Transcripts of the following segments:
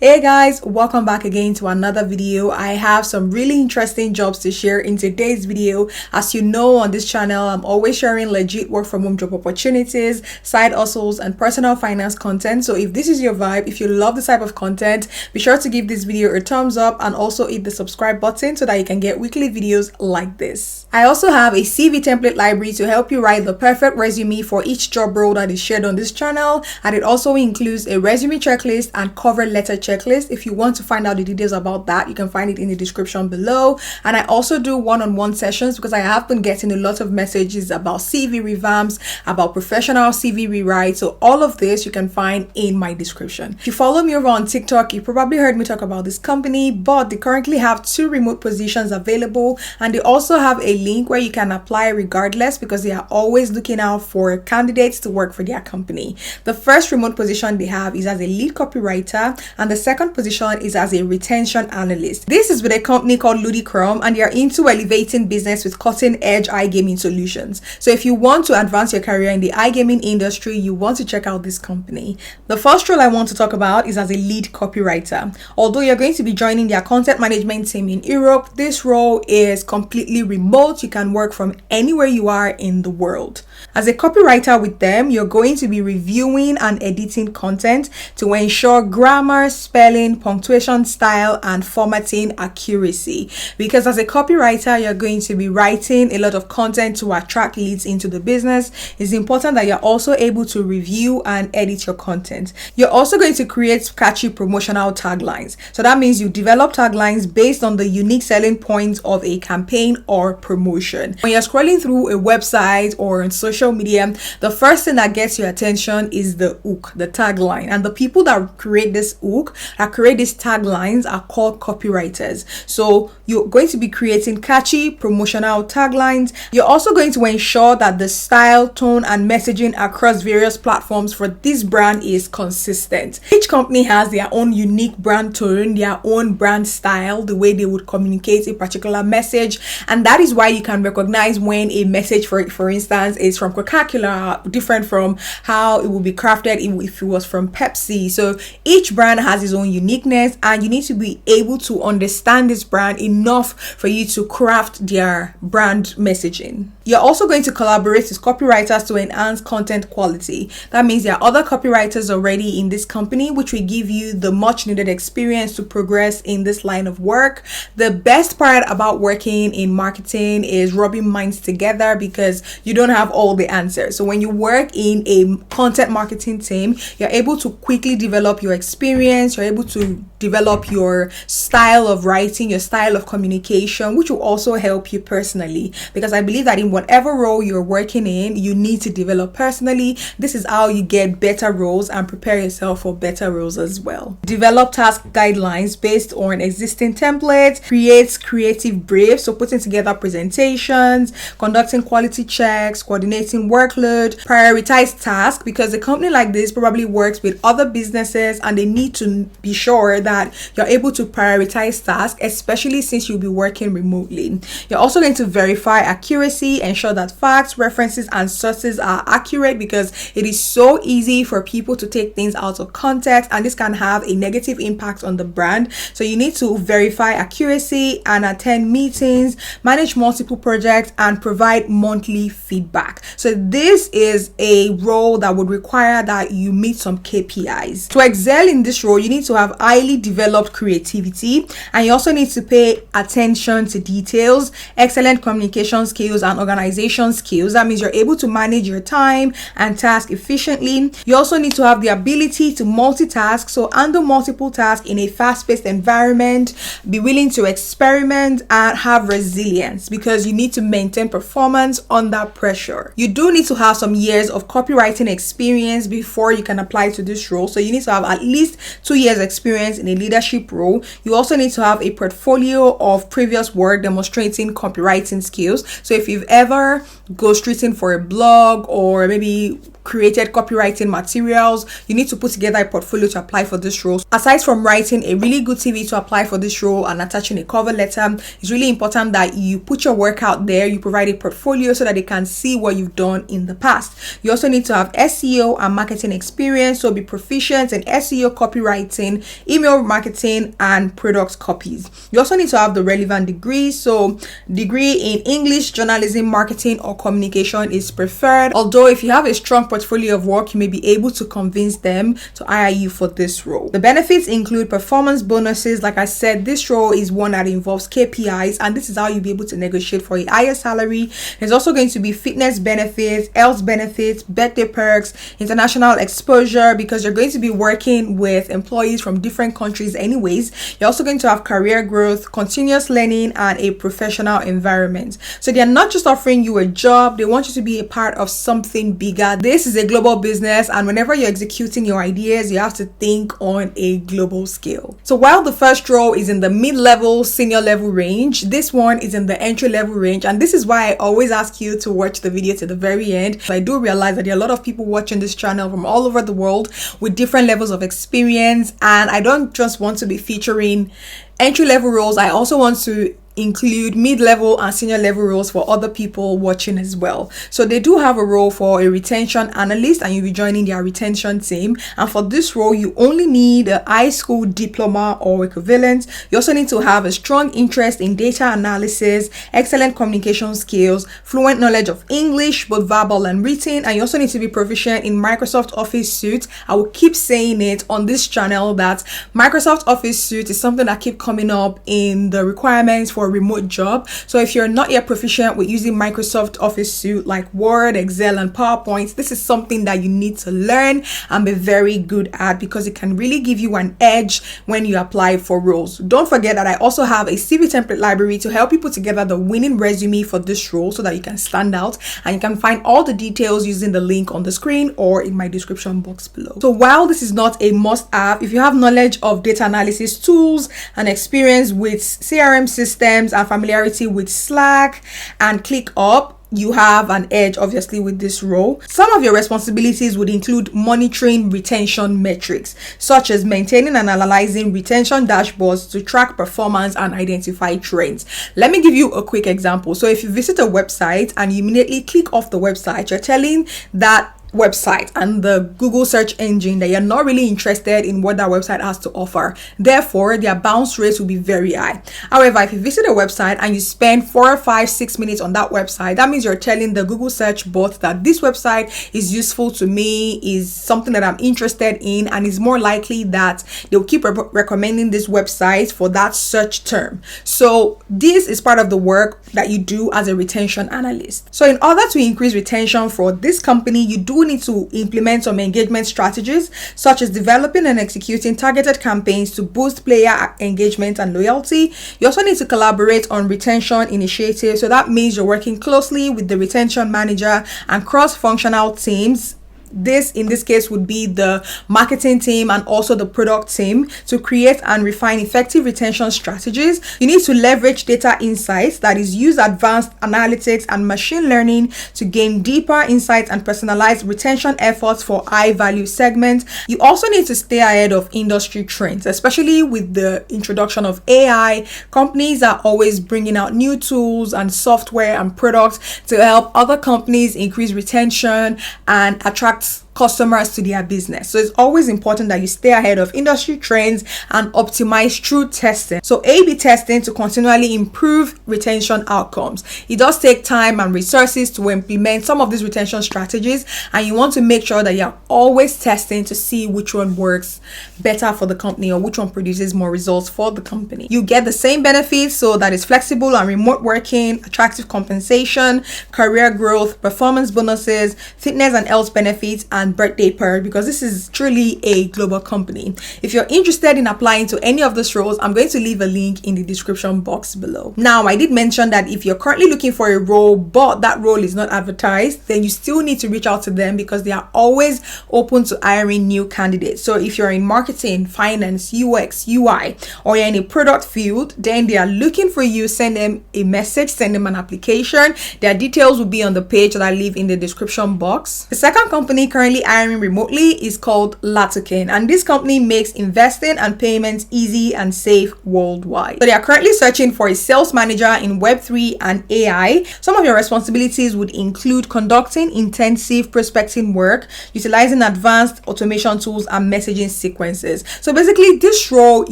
Hey guys, welcome back again to another video. I have some really interesting jobs to share in today's video. As you know, on this channel, I'm always sharing legit work from home job opportunities, side hustles, and personal finance content. So if this is your vibe, if you love this type of content, be sure to give this video a thumbs up and also hit the subscribe button so that you can get weekly videos like this. I also have a CV template library to help you write the perfect resume for each job role that is shared on this channel, and it also includes a resume checklist and cover letter checklist. If you want to find out the details about that, you can find it in the description below. And I also do one-on-one sessions because I have been getting a lot of messages about CV revamps, about professional CV rewrites. So all of this you can find in my description. If you follow me over on TikTok, you probably heard me talk about this company, but they currently have 2 remote positions available, and they also have a link where you can apply regardless because they are always looking out for candidates to work for their company. The first remote position they have is as a lead copywriter, and the second position is as a retention analyst. This is with a company called Ludicrum, and they are into elevating business with cutting-edge iGaming solutions. So if you want to advance your career in the iGaming industry, you want to check out this company. The first role I want to talk about is as a lead copywriter. Although you're going to be joining their content management team in Europe, this role is completely remote. You can work from anywhere you are in the world. As a copywriter with them, you're going to be reviewing and editing content to ensure grammar, spelling, punctuation, style, and formatting accuracy. Because as a copywriter, you're going to be writing a lot of content to attract leads into the business. It's important that you're also able to review and edit your content. You're also going to create catchy promotional taglines. So that means you develop taglines based on the unique selling points of a campaign or promotion. When you're scrolling through a website or on social media, the first thing that gets your attention is the hook, the tagline. And the people that create this hook, that create these taglines, are called copywriters. So you're going to be creating catchy promotional taglines. You're also going to ensure that the style, tone, and messaging across various platforms for this brand is consistent. Each company has their own unique brand tone, their own brand style, the way they would communicate a particular message, and that is why you can recognize when a message, for instance, is from Coca-Cola, different from how it would be crafted if it was from Pepsi. So each brand has its own uniqueness, and you need to be able to understand this brand enough for you to craft their brand messaging. You're also going to collaborate with copywriters to enhance content quality. That means there are other copywriters already in this company, which will give you the much needed experience to progress in this line of work. The best part about working in marketing is rubbing minds together because you don't have all the answers. So when you work in a content marketing team, you're able to quickly develop your experience, you're able to develop your style of writing, your style of communication, which will also help you personally, because I believe that in whatever role you're working in, you need to develop personally. This is how you get better roles and prepare yourself for better roles as well. Develop task guidelines based on existing templates, create creative briefs, so putting together presentations, conducting quality checks, coordinating workload, prioritize tasks, because a company like this probably works with other businesses and they need to be sure that you're able to prioritize tasks, especially since you'll be working remotely. You're also going to verify accuracy, ensure that facts, references, and sources are accurate, because it is so easy for people to take things out of context, and this can have a negative impact on the brand. So you need to verify accuracy and attend meetings, manage multiple projects, and provide monthly feedback. So this is a role that would require that you meet some KPIs. To excel in this role, you need to have highly developed creativity, and you also need to pay attention to details, excellent communication skills, and organization skills. That means you're able to manage your time and task efficiently. You also need to have the ability to multitask, so handle multiple tasks in a fast-paced environment, be willing to experiment, and have resilience, because you need to maintain performance under pressure. You do need to have some years of copywriting experience before you can apply to this role. So you need to have at least 2 years experience in a leadership role. You also need to have a portfolio of previous work demonstrating copywriting skills. So if you've ever ghostwritten for a blog, or maybe created copywriting materials. You need to put together a portfolio to apply for this role. Aside from writing a really good CV to apply for this role and attaching a cover letter, it's really important that you put your work out there. You provide a portfolio so that they can see what you've done in the past. You also need to have SEO and marketing experience, so be proficient in SEO, copywriting, email marketing, and product copies. You also need to have the relevant degrees, so degree in English, journalism, marketing, or communication is preferred. Although if you have a strong portfolio of work, you may be able to convince them to hire you for this role. The benefits include performance bonuses. Like I said, this role is one that involves KPIs, and this is how you'll be able to negotiate for a higher salary. There's also going to be fitness benefits, health benefits, birthday perks, international exposure, because you're going to be working with employees from different countries anyways. You're also going to have career growth, continuous learning, and a professional environment. So they're not just offering you a job, they want you to be a part of something bigger. This is a global business, and whenever you're executing your ideas, you have to think on a global scale. So while the first role is in the mid-level, senior level range, this one is in the entry-level range, and this is why I always ask you to watch the video to the very end. So I do realize that there are a lot of people watching this channel from all over the world with different levels of experience, and I don't just want to be featuring entry-level roles. I also want to include mid-level and senior level roles for other people watching as well. So they do have a role for a retention analyst, and you'll be joining their retention team. And for this role, you only need a high school diploma or equivalent. You also need to have a strong interest in data analysis, excellent communication skills, fluent knowledge of English, both verbal and written, and you also need to be proficient in Microsoft Office Suite. I will keep saying it on this channel that Microsoft Office Suite is something that keeps coming up in the requirements for a remote job. So if you're not yet proficient with using Microsoft Office Suite like Word, Excel, and PowerPoint, this is something that you need to learn and be very good at, because it can really give you an edge when you apply for roles. Don't forget that I also have a CV template library to help you put together the winning resume for this role so that you can stand out, and you can find all the details using the link on the screen or in my description box below. So while this is not a must-have, if you have knowledge of data analysis tools and experience with CRM systems and familiarity with Slack and ClickUp, you have an edge obviously with this role. Some of your responsibilities would include monitoring retention metrics, such as maintaining and analyzing retention dashboards to track performance and identify trends. Let me give you a quick example. So if you visit a website and you immediately click off the website, you're telling that website and the Google search engine that you're not really interested in what that website has to offer. Therefore, their bounce rates will be very high. However, if you visit a website and you spend 4, 5, 6 minutes on that website, that means you're telling the Google search bot that this website is useful to me, is something that I'm interested in, and is more likely that they'll keep recommending this website for that search term. So this is part of the work that you do as a retention analyst. So in order to increase retention for this company, you do need to implement some engagement strategies, such as developing and executing targeted campaigns to boost player engagement and loyalty. You also need to collaborate on retention initiatives. So that means you're working closely with the retention manager and cross-functional teams. This in this case would be the marketing team and also the product team to create and refine effective retention strategies. You need to leverage data insights, that is, use advanced analytics and machine learning to gain deeper insights and personalize retention efforts for high value segments. You also need to stay ahead of industry trends, especially with the introduction of AI. Companies are always bringing out new tools and software and products to help other companies increase retention and attract customers to their business. So it's always important that you stay ahead of industry trends and optimize through testing. So A/B testing to continually improve retention outcomes. It does take time and resources to implement some of these retention strategies, and you want to make sure that you're always testing to see which one works better for the company or which one produces more results for the company. You get the same benefits, so that is flexible and remote working, attractive compensation, career growth, performance bonuses, fitness and health benefits, and and birthday period, because this is truly a global company. If you're interested in applying to any of those roles, I'm going to leave a link in the description box below. Now, I did mention that if you're currently looking for a role but that role is not advertised, then you still need to reach out to them because they are always open to hiring new candidates. So if you're in marketing, finance, UX, UI, or you're in a product field, then they are looking for you. Send them a message, send them an application. Their details will be on the page that I leave in the description box. The second company currently hiring remotely is called Latoken, and this company makes investing and payments easy and safe worldwide. So they are currently searching for a sales manager in Web3 and AI. Some of your responsibilities would include conducting intensive prospecting work, utilizing advanced automation tools and messaging sequences. So basically, this role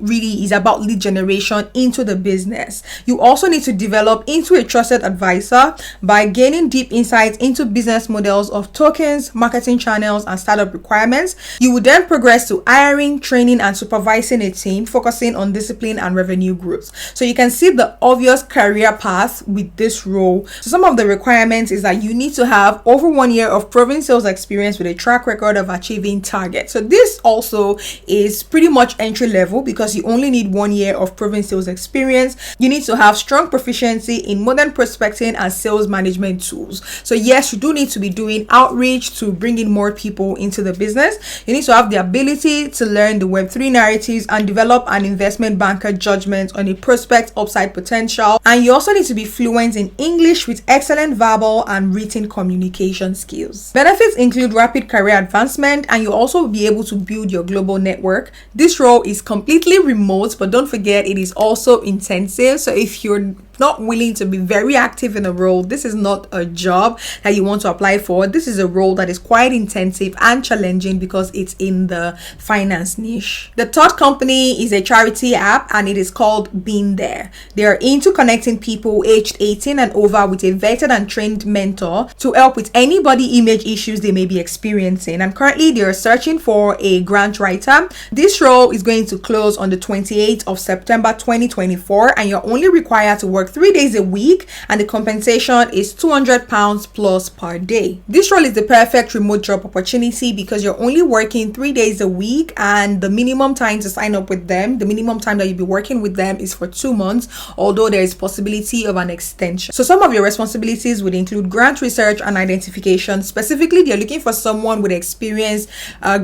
really is about lead generation into the business. You also need to develop into a trusted advisor by gaining deep insights into business models of tokens, marketing channels, and startup requirements. You will then progress to hiring, training, and supervising a team, focusing on discipline and revenue growth. So you can see the obvious career path with this role. So some of the requirements is that you need to have over 1 year of proven sales experience with a track record of achieving targets. So this also is pretty much entry level because you only need 1 year of proven sales experience. You need to have strong proficiency in modern prospecting and sales management tools. So yes, you do need to be doing outreach to bring in more people into the business. You need to have the ability to learn the Web3 narratives and develop an investment banker judgment on a prospect upside potential. And you also need to be fluent in English with excellent verbal and written communication skills. Benefits include rapid career advancement, and you also will be able to build your global network. This role is completely remote, but don't forget it is also intensive. So if you're not willing to be very active in a role, this is not a job that you want to apply for. This is a role that is quite intensive and challenging because it's in the finance niche. The third company is a charity app, and it is called Being There. They are into connecting people aged 18 and over with a vetted and trained mentor to help with any body image issues they may be experiencing. And currently they are searching for a grant writer. This role is going to close on the 28th of September 2024, and you're only required to work 3 days a week, and the compensation is £200 plus per day. This role is the perfect remote job opportunity because you're only working 3 days a week, and the minimum time to sign up with them, the minimum time that you'll be working with them is for 2 months, although there is possibility of an extension. So some of your responsibilities would include grant research and identification. Specifically, they're looking for someone with experience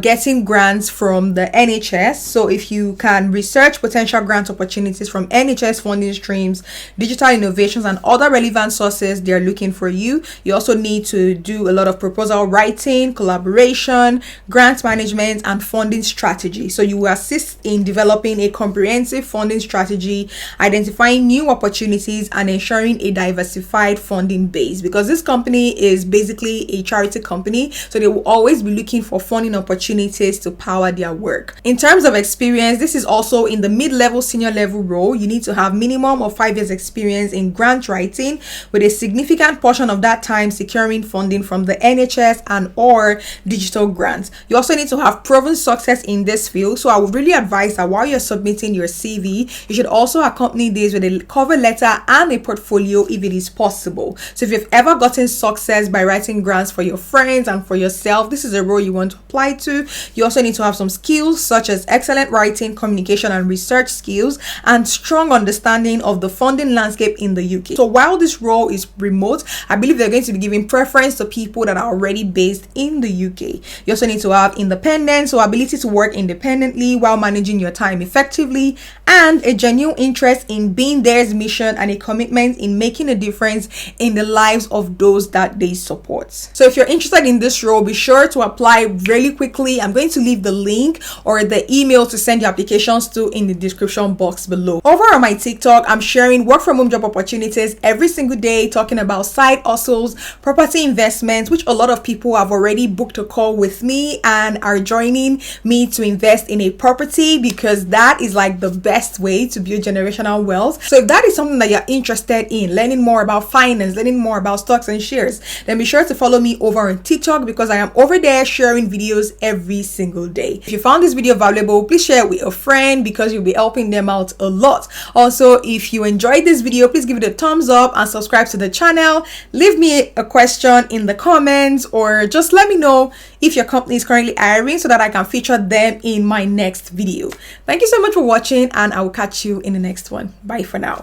getting grants from the NHS. So if you can research potential grant opportunities from NHS funding streams, digital innovations, and other relevant sources, they're looking for you. You also need to do a lot of proposal writing, collaboration, grant management, and funding strategy. So you will assist in developing a comprehensive funding strategy, identifying new opportunities, and ensuring a diversified funding base, because this company is basically a charity company, so they will always be looking for funding opportunities to power their work. In terms of experience, this is also in the mid-level, senior level role. You need to have minimum of 5 years experience in grant writing, with a significant portion of that time securing funding from the NHS and or digital grants. You also need to have proven success in this field. So I would really advise that while you're submitting your CV, you should also accompany this with a cover letter and a portfolio if it is possible. So if you've ever gotten success by writing grants for your friends and for yourself, this is a role you want to apply to. You also need to have some skills such as excellent writing, communication, and research skills, and strong understanding of the funding landscape in the UK. So while this role is remote, I believe they're going to be giving preference to people that are already based in the UK. You also need to have independence, so ability to work independently while managing your time effectively, and a genuine interest in being there's mission and a commitment in making a difference in the lives of those that they support. So if you're interested in this role, be sure to apply really quickly. I'm going to leave the link or the email to send your applications to in the description box below. Over on my TikTok, I'm sharing work from home job opportunities every single day, talking about side hustles, property investments, which a lot of people have already booked a call with me and are joining me to invest in a property, because that is like the best way to build generational wealth. So if that is something that you're interested in, learning more about finance, learning more about stocks and shares, then be sure to follow me over on TikTok, because I am over there sharing videos every single day. If you found this video valuable, please share it with a friend because you'll be helping them out a lot. Also, if you enjoyed this video, video, please give it a thumbs up and subscribe to the channel. Leave me a question in the comments, or just let me know if your company is currently hiring so that I can feature them in my next video. Thank you so much for watching, and I will catch you in the next one. Bye for now.